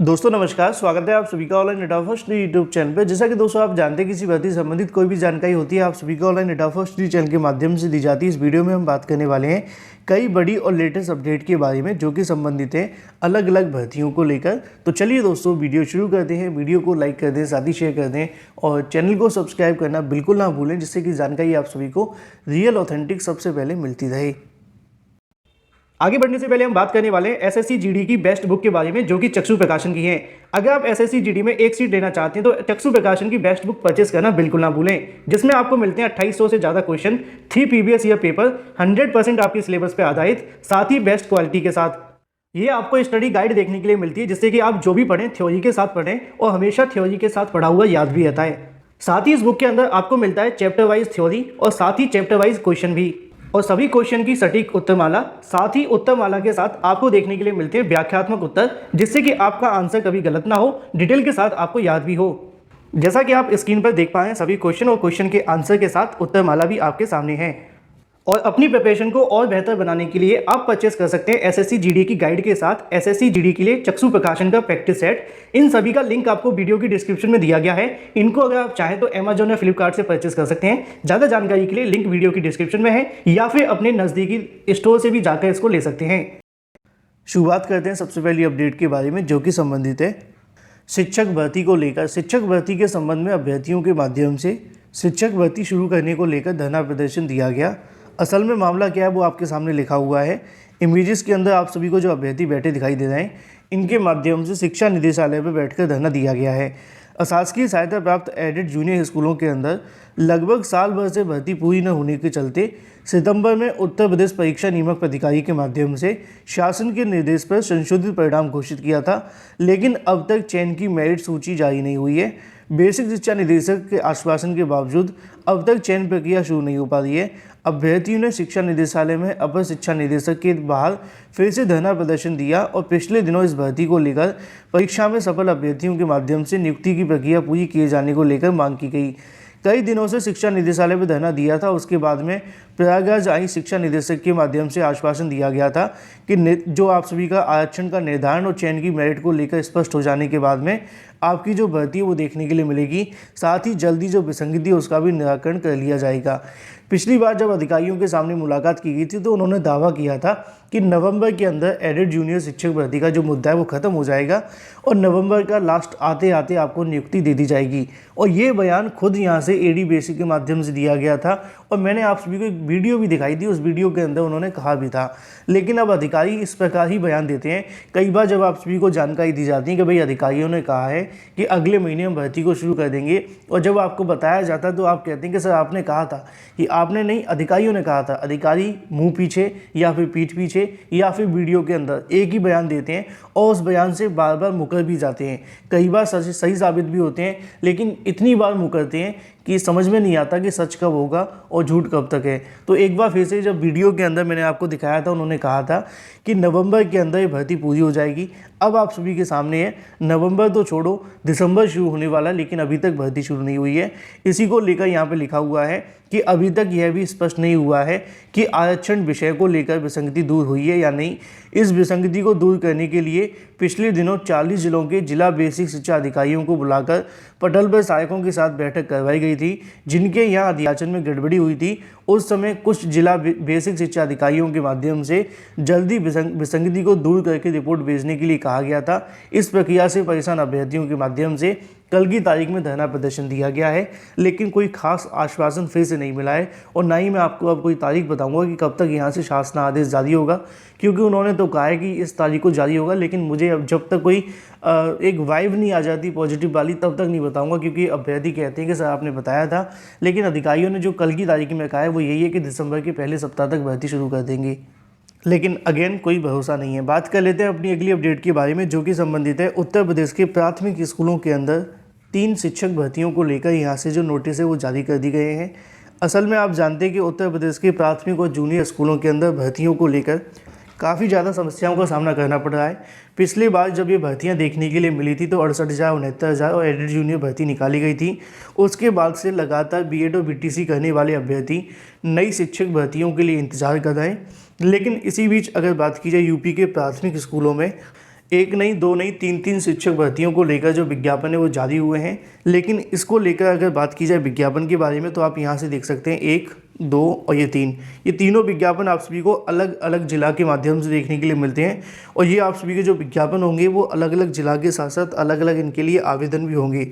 दोस्तों नमस्कार, स्वागत है आप सभी का online data first YouTube channel पर। जैसा कि दोस्तों आप जानते हैं किसी भर्ती संबंधित कोई भी जानकारी होती है आप सभी को ऑनलाइन डेटा फर्स्ट चैनल के माध्यम से दी जाती है। इस वीडियो में हम बात करने वाले हैं कई बड़ी और लेटेस्ट अपडेट के बारे में जो कि संबंधित है अलग अलग भर्तियों को लेकर। तो चलिए दोस्तों वीडियो शुरू करते हैं। वीडियो को लाइक कर दें, साथ ही शेयर कर दें और चैनल को सब्सक्राइब करना बिल्कुल ना भूलें, जिससे कि जानकारी आप सभी को रियल ऑथेंटिक सबसे पहले मिलती रहे। आगे बढ़ने से पहले हम बात करने वाले हैं एसएससी जीडी की बेस्ट बुक के बारे में जो कि चक्षु प्रकाशन की है। अगर आप एसएससी जीडी में एक सीट लेना चाहते हैं तो चक्षु प्रकाशन की बेस्ट बुक परचेस करना बिल्कुल ना भूलें, जिसमें आपको मिलते हैं 2800 से ज़्यादा क्वेश्चन, 3 प्रीवियस ईयर पेपर, 100% आपके सिलेबस पर आधारित, साथ ही बेस्ट क्वालिटी के साथ। ये आपको स्टडी गाइड देखने के लिए मिलती है, जिससे कि आप जो भी पढ़ें थ्योरी के साथ पढ़ें और हमेशा थ्योरी के साथ पढ़ा हुआ याद भी रहता है। साथ ही इस बुक के अंदर आपको मिलता है चैप्टर वाइज थ्योरी और साथ ही चैप्टर वाइज क्वेश्चन भी, और सभी क्वेश्चन की सटीक उत्तरमाला, साथ ही उत्तरमाला के साथ आपको देखने के लिए मिलते हैं व्याख्यात्मक उत्तर, जिससे कि आपका आंसर कभी गलत ना हो, डिटेल के साथ आपको याद भी हो। जैसा कि आप स्क्रीन पर देख पाए हैं सभी क्वेश्चन और क्वेश्चन के आंसर के साथ उत्तरमाला भी आपके सामने है। और अपनी प्रिपरेशन को और बेहतर बनाने के लिए आप परचेस कर सकते हैं एसएससी जीडी की गाइड के साथ एसएससी जीडी के लिए चक्षु प्रकाशन का प्रैक्टिस सेट। इन सभी का लिंक आपको वीडियो की डिस्क्रिप्शन में दिया गया है। इनको अगर आप चाहें तो अमेजॉन या फ्लिपकार्ट से परचेस कर सकते हैं। ज़्यादा जानकारी के लिए लिंक वीडियो की डिस्क्रिप्शन में है, या फिर अपने नज़दीकी स्टोर से भी जाकर इसको ले सकते हैं। शुरुआत करते हैं सबसे पहली अपडेट के बारे में जो कि संबंधित है शिक्षक भर्ती को लेकर। शिक्षक भर्ती के संबंध में अभ्यर्थियों के माध्यम से शिक्षक भर्ती शुरू करने को लेकर धरना प्रदर्शन दिया गया। असल में मामला क्या है वो आपके सामने लिखा हुआ है। इमेजेस के अंदर आप सभी को जो अभ्यर्थी बैठे दिखाई दे रहे हैं, इनके माध्यम से शिक्षा निदेशालय पर बैठकर धरना दिया गया है। अशासकीय सहायता प्राप्त एडेड जूनियर स्कूलों के अंदर लगभग साल भर से भर्ती पूरी न होने के चलते सितंबर में उत्तर प्रदेश परीक्षा नियामक प्राधिकारी के माध्यम से शासन के निर्देश पर संशोधित परिणाम घोषित किया था, लेकिन अब तक चयन की मेरिट सूची जारी नहीं हुई है। बेसिक शिक्षा निदेशक के आश्वासन के बावजूद अब तक चयन प्रक्रिया शुरू नहीं हो पा रही है। अभ्यर्थियों ने शिक्षा निदेशालय में अपर शिक्षा निदेशक के बाहर फिर से धरना प्रदर्शन दिया और पिछले दिनों इस भर्ती को लेकर परीक्षा में सफल अभ्यर्थियों के माध्यम से नियुक्ति की प्रक्रिया पूरी किए जाने को लेकर मांग की गई। कई दिनों से शिक्षा निदेशालय में धरना दिया था। उसके बाद में प्रयागराज आई शिक्षा निदेशक के माध्यम से आश्वासन दिया गया था कि जो आप सभी का आरक्षण का निर्धारण और चयन की मेरिट को लेकर स्पष्ट हो जाने के बाद में आपकी जो भर्ती है वो देखने के लिए मिलेगी। साथ ही जल्दी जो विसंगति है उसका भी निराकरण कर लिया जाएगा। पिछली बार जब अधिकारियों के सामने मुलाकात की गई थी तो उन्होंने दावा किया था कि नवंबर के अंदर एडेड जूनियर शिक्षक भर्ती का जो मुद्दा है वो खत्म हो जाएगा और नवंबर का लास्ट आते आते आपको नियुक्ति दे दी जाएगी। और ये बयान खुद यहाँ से एडी बेसिक के माध्यम से दिया गया था और मैंने आप सभी को एक वीडियो भी दिखाई थी। उस वीडियो के अंदर उन्होंने कहा भी था, लेकिन अब अधिकारी इस प्रकार ही बयान देते हैं। कई बार जब आप सभी को जानकारी दी जाती है कि भाई अधिकारियों ने कहा है कि अगले महीने हम भर्ती को शुरू कर देंगे, और जब आपको बताया जाता है तो आप कहते हैं कि सर आपने कहा था, कि आपने नहीं, अधिकारियों ने कहा था। अधिकारी मुंह पीछे या फिर पीठ पीछे या फिर वीडियो के अंदर एक ही बयान देते हैं और उस बयान से बार बार मुकर भी जाते हैं। कई बार सही साबित भी होते हैं, लेकिन इतनी बार मुकरते हैं कि समझ में नहीं आता कि सच कब होगा और झूठ कब तक है। तो एक बार फिर से जब वीडियो के अंदर मैंने आपको दिखाया था, उन्होंने कहा था कि नवंबर के अंदर ये भर्ती पूरी हो जाएगी। अब आप सभी के सामने है, नवंबर तो छोड़ो, दिसंबर शुरू होने वाला, लेकिन अभी तक भर्ती शुरू नहीं हुई है। इसी को लेकर यहाँ पे लिखा हुआ है कि अभी तक यह भी स्पष्ट नहीं हुआ है कि आरक्षण विषय को लेकर विसंगति दूर हुई है या नहीं। इस विसंगति को दूर करने के लिए पिछले दिनों 40 जिलों के जिला बेसिक शिक्षा अधिकारियों को बुलाकर पटल पर सहायकों के साथ बैठक करवाई गई थी, जिनके यहाँ अधियाचन में गड़बड़ी हुई थी। उस समय कुछ जिला बेसिक शिक्षा अधिकारियों के माध्यम से जल्दी विसंगति को दूर करके रिपोर्ट भेजने के लिए कहा गया था। इस प्रक्रिया से परेशान अभ्यर्थियों के माध्यम से कल की तारीख में धरना प्रदर्शन दिया गया है, लेकिन कोई खास आश्वासन फिर से नहीं मिला है और ना ही मैं आपको अब कोई तारीख बताऊंगा कि कब तक यहाँ से शासन आदेश जारी होगा, क्योंकि उन्होंने तो कहा है कि इस तारीख को जारी होगा, लेकिन मुझे अब जब तक कोई एक वाइब नहीं आ जाती पॉजिटिव वाली तब तक नहीं बताऊंगा, क्योंकि अभ्यर्थी कहते हैं कि सर आपने बताया था, लेकिन अधिकारियों ने जो कल की तारीख में कहा है वो यही है कि दिसंबर के पहले सप्ताह तक भर्ती शुरू कर देंगे, लेकिन अगेन कोई भरोसा नहीं है। बात कर लेते हैं अपनी अगली अपडेट के बारे में जो कि संबंधित है उत्तर प्रदेश के प्राथमिक स्कूलों के अंदर 3 शिक्षक भर्तियों को लेकर यहाँ से जो नोटिस है वो जारी कर दी गए हैं। असल में आप जानते हैं कि उत्तर प्रदेश के प्राथमिक और जूनियर स्कूलों के अंदर भर्तियों को लेकर काफ़ी ज़्यादा समस्याओं का सामना करना पड़ रहा है। पिछली बार जब ये भर्तियां देखने के लिए मिली थी तो 68,000, 69,000 और एडेड जूनियर भर्ती निकाली गई थी। उसके बाद से लगातार बीएड और बीटीसी करने वाले अभ्यर्थी नई शिक्षक भर्तियों के लिए इंतजार कर रहे हैं। लेकिन इसी बीच अगर बात की जाए यूपी के प्राथमिक स्कूलों में एक नहीं, दो नहीं, तीन शिक्षक भर्तियों को लेकर जो विज्ञापन है वो जारी हुए हैं। लेकिन इसको लेकर अगर बात की जाए विज्ञापन के बारे में, तो आप यहाँ से देख सकते हैं 1, 2 और ये तीनों विज्ञापन आप सभी को अलग अलग जिला के माध्यम से देखने के लिए मिलते हैं। और ये आप सभी के जो विज्ञापन होंगे वो अलग अलग जिला के साथ साथ अलग अलग इनके लिए आवेदन भी होंगे।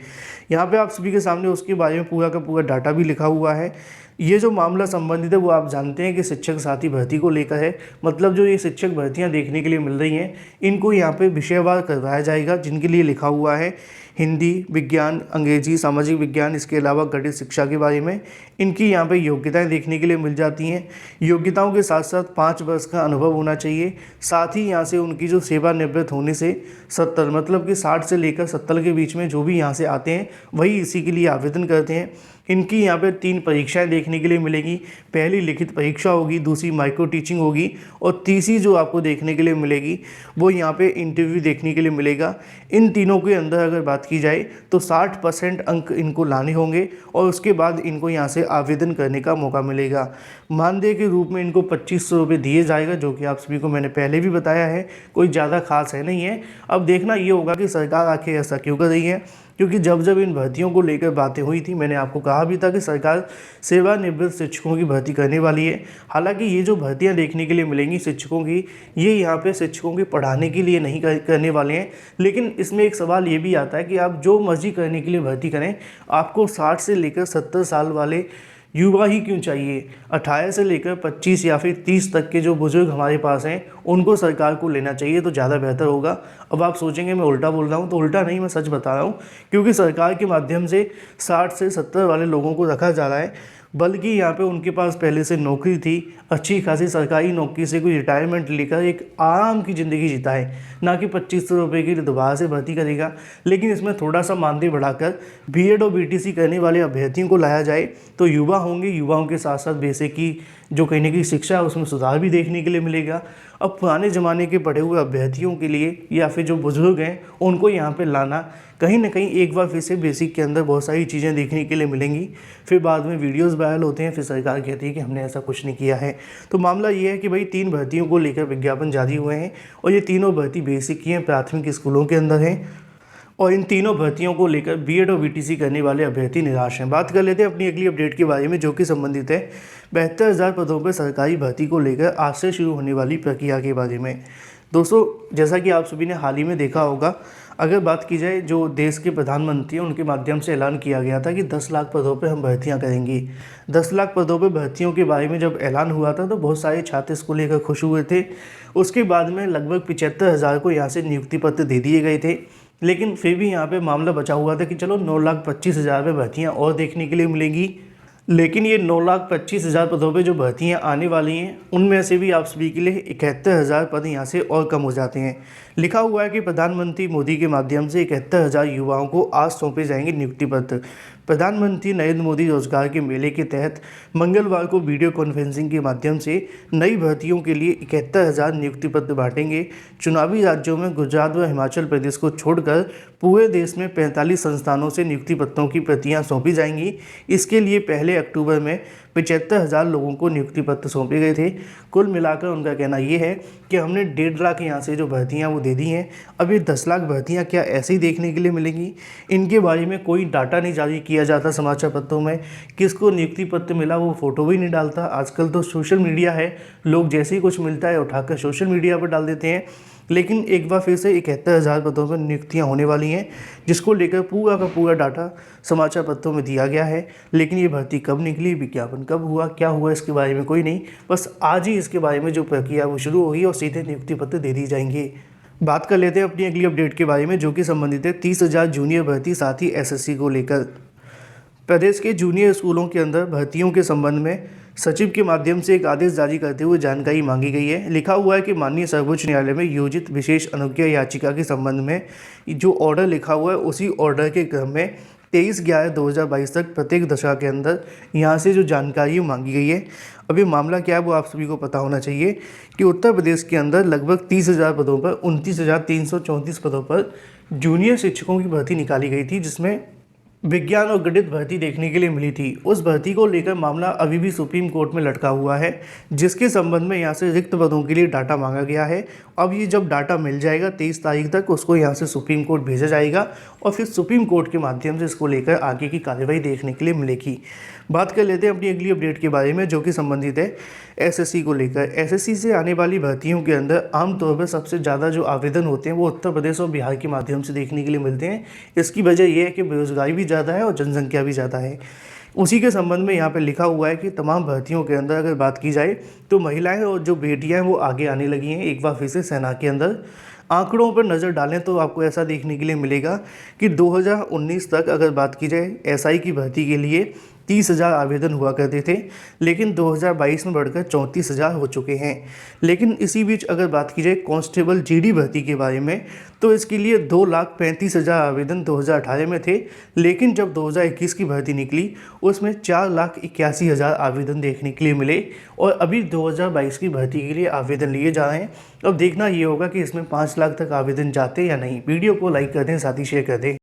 यहाँ पे आप सभी के सामने उसके बारे में पूरा का पूरा डाटा भी लिखा हुआ है। ये जो मामला संबंधित है वो आप जानते हैं कि शिक्षक साथी भर्ती को लेकर है। मतलब जो ये शिक्षक भर्तियां देखने के लिए मिल रही हैं, इनको यहाँ पे विषयवार करवाया जाएगा, जिनके लिए लिखा हुआ है हिंदी, विज्ञान, अंग्रेजी, सामाजिक विज्ञान, इसके अलावा गणित शिक्षा के बारे में इनकी यहाँ पे योग्यताएं देखने के लिए मिल जाती हैं। योग्यताओं के साथ साथ 5 वर्ष का अनुभव होना चाहिए। साथ ही यहाँ से उनकी जो सेवानिवृत्त होने से 70, मतलब कि 60 से लेकर 70 के बीच में जो भी यहाँ से आते हैं वही इसी के लिए आवेदन करते हैं। इनकी यहाँ पे 3 परीक्षाएं देखने के लिए मिलेगी। पहली लिखित परीक्षा होगी, दूसरी माइक्रो टीचिंग होगी और तीसरी जो आपको देखने के लिए मिलेगी वो यहाँ पे इंटरव्यू देखने के लिए मिलेगा। इन तीनों के अंदर अगर बात की जाए तो 60% अंक इनको लाने होंगे और उसके बाद इनको यहाँ से आवेदन करने का मौका मिलेगा। मानदेय के रूप में इनको 2500 रुपये दिए जाएगा, जो कि आप सभी को मैंने पहले भी बताया है, कोई ज़्यादा खास है नहीं है। अब देखना ये होगा कि सरकार आखिर ऐसा क्यों कर रही है, क्योंकि जब जब इन भर्तियों को लेकर बातें हुई थी मैंने आपको कहा भी था कि सरकार सेवानिवृत्त शिक्षकों की भर्ती करने वाली है। हालांकि ये जो भर्तियां देखने के लिए मिलेंगी शिक्षकों की, ये यहाँ पे शिक्षकों के पढ़ाने के लिए नहीं करने वाले हैं। लेकिन इसमें एक सवाल ये भी आता है कि आप जो मर्जी करने के लिए भर्ती करें, आपको 60 से लेकर 70 साल वाले युवा ही क्यों चाहिए? 18 से लेकर 25 या फिर 30 तक के जो बुजुर्ग हमारे पास हैं उनको सरकार को लेना चाहिए तो ज़्यादा बेहतर होगा। अब आप सोचेंगे मैं उल्टा बोल रहा हूँ, तो उल्टा नहीं, मैं सच बता रहा हूँ, क्योंकि सरकार के माध्यम से 60 से 70 वाले लोगों को रखा जा रहा है। बल्कि यहाँ पे उनके पास पहले से नौकरी थी, अच्छी खासी सरकारी नौकरी से कोई रिटायरमेंट लेकर एक आराम की ज़िंदगी जीता है, ना कि 2500 रुपये की दोबारा से भर्ती करेगा। लेकिन इसमें थोड़ा सा मानदेय बढ़ाकर बीएड और बीटीसी करने वाले अभ्यर्थियों को लाया जाए तो युवा होंगे, युवाओं के साथ साथ बेसिक की जो कहीं ना कहीं शिक्षा है उसमें सुधार भी देखने के लिए मिलेगा। अब पुराने ज़माने के पढ़े हुए अभ्यर्थियों के लिए या फिर जो बुजुर्ग हैं उनको यहाँ पे लाना, कहीं ना कहीं एक बार फिर से बेसिक के अंदर बहुत सारी चीज़ें देखने के लिए मिलेंगी। फिर बाद में वीडियोस वायरल होते हैं, फिर सरकार कहती है कि हमने ऐसा कुछ नहीं किया है। तो मामला ये है कि भाई 3 भर्तियों को लेकर विज्ञापन जारी हुए हैं और ये तीनों भर्ती बेसिक की हैं, प्राथमिक स्कूलों के अंदर हैं। और इन तीनों भर्तियों को लेकर बीएड और बीटीसी करने वाले अभ्यर्थी निराश हैं। बात कर लेते हैं अपनी अगली अपडेट के बारे में, जो कि संबंधित है 72,000 पदों पर सरकारी भर्ती को लेकर आज से शुरू होने वाली प्रक्रिया के बारे में। दोस्तों, जैसा कि आप सभी ने हाल ही में देखा होगा, अगर बात की जाए जो देश के प्रधानमंत्री हैं उनके माध्यम से ऐलान किया गया था कि 10 लाख पदों पर हम भर्तियां करेंगे। 10 लाख पदों पर भर्तियों के बारे में जब ऐलान हुआ था तो बहुत सारे छात्र इसको लेकर खुश हुए थे। उसके बाद में लगभग 75,000 को यहाँ से नियुक्ति पत्र दे दिए गए थे। लेकिन फिर भी यहाँ पे मामला बचा हुआ था कि चलो 9,25,000 पे भर्तियाँ और देखने के लिए मिलेंगी। लेकिन ये 9,25,000 पदों पे जो भर्तियाँ आने वाली हैं उनमें से भी आप सभी के लिए 71,000 पद यहाँ से और कम हो जाते हैं। लिखा हुआ है कि प्रधानमंत्री मोदी के माध्यम से 71,000 युवाओं को आज सौंपे जाएंगे नियुक्ति पत्र। प्रधानमंत्री नरेंद्र मोदी रोजगार के मेले के तहत मंगलवार को वीडियो कॉन्फ्रेंसिंग के माध्यम से नई भर्तियों के लिए 71,000 नियुक्ति पत्र बांटेंगे। चुनावी राज्यों में गुजरात व हिमाचल प्रदेश को छोड़कर पूरे देश में 45 संस्थानों से नियुक्ति पत्रों की प्रतियां सौंपी जाएंगी। इसके लिए पहले अक्टूबर में 75,000 लोगों को नियुक्ति पत्र सौंपे गए थे। कुल मिलाकर उनका कहना ये है कि हमने 1.5 लाख यहाँ से जो भर्तियाँ वो दे दी हैं। अब ये 10 लाख भर्तियाँ क्या ऐसे ही देखने के लिए मिलेंगी? इनके बारे में कोई डाटा नहीं जारी किया जाता समाचार पत्रों में। किसको नियुक्ति पत्र मिला वो फ़ोटो भी नहीं डालता। आजकल तो सोशल मीडिया है, लोग जैसे ही कुछ मिलता है उठाकर सोशल मीडिया पर डाल देते हैं। लेकिन एक बार फिर से 71,000 पदों पर नियुक्तियां होने वाली हैं, जिसको लेकर पूरा का पूरा डाटा समाचार पत्रों में दिया गया है। लेकिन ये भर्ती कब निकली, विज्ञापन कब हुआ, क्या हुआ, इसके बारे में कोई नहीं। बस आज ही इसके बारे में जो प्रक्रिया वो शुरू होगी और सीधे नियुक्ति पत्र दे दी जाएंगे। बात कर लेते हैं अपनी अगली अपडेट के बारे में, जो कि संबंधित है 30,000 जूनियर भर्ती साथ ही एसएससी को लेकर। प्रदेश के जूनियर स्कूलों के अंदर भर्तियों के संबंध में सचिव के माध्यम से एक आदेश जारी करते हुए जानकारी मांगी गई है। लिखा हुआ है कि माननीय सर्वोच्च न्यायालय में योजित विशेष अनुज्ञा याचिका के संबंध में जो ऑर्डर लिखा हुआ है उसी ऑर्डर के क्रम में 23/11/2022 तक प्रत्येक दशा के अंदर यहाँ से जो जानकारी मांगी गई है। अभी मामला क्या है वो आप सभी को पता होना चाहिए कि उत्तर प्रदेश के अंदर लगभग 30,000 पदों पर 29,334 पदों पर जूनियर शिक्षकों की भर्ती निकाली गई थी, जिसमें विज्ञान और गणित भर्ती देखने के लिए मिली थी। उस भर्ती को लेकर मामला अभी भी सुप्रीम कोर्ट में लटका हुआ है, जिसके संबंध में यहाँ से रिक्त पदों के लिए डाटा मांगा गया है। अब ये जब डाटा मिल जाएगा 23 तारीख तक, उसको यहाँ से सुप्रीम कोर्ट भेजा जाएगा और फिर सुप्रीम कोर्ट के माध्यम से इसको लेकर आगे की कार्रवाई देखने के लिए मिलेगी। बात कर लेते हैं अपनी अगली अपडेट के बारे में, जो कि संबंधित है एसएससी को लेकर। एसएससी से आने वाली भर्तियों के अंदर आमतौर पर सबसे ज़्यादा जो आवेदन होते हैं वो उत्तर प्रदेश और बिहार के माध्यम से देखने के लिए मिलते हैं। इसकी वजह यह है कि बेरोजगारी भी ज़्यादा है और जनसंख्या भी ज़्यादा है। उसी के संबंध में यहाँ पर लिखा हुआ है कि तमाम भर्तियों के अंदर अगर बात की जाए तो महिलाएं और जो बेटियां हैं वो आगे आने लगी हैं एक बार फिर से सेना के अंदर। आंकड़ों पर नज़र डालें तो आपको ऐसा देखने के लिए मिलेगा कि 2019 तक अगर बात की जाए एसआई की भर्ती के लिए 30,000 आवेदन हुआ करते थे, लेकिन 2022 में बढ़कर 34,000 हो चुके हैं। लेकिन इसी बीच अगर बात की जाए कांस्टेबल जीडी भर्ती के बारे में, तो इसके लिए 2,35,000 आवेदन 2018 में थे, लेकिन जब 2021 की भर्ती निकली उसमें 4,81,000 आवेदन देखने के लिए मिले और अभी 2022 की भर्ती के लिए आवेदन लिए जा रहे हैं। अब देखना ये होगा कि इसमें 5 लाख तक आवेदन जाते या नहीं। वीडियो को लाइक कर दें, साथ ही शेयर कर दें।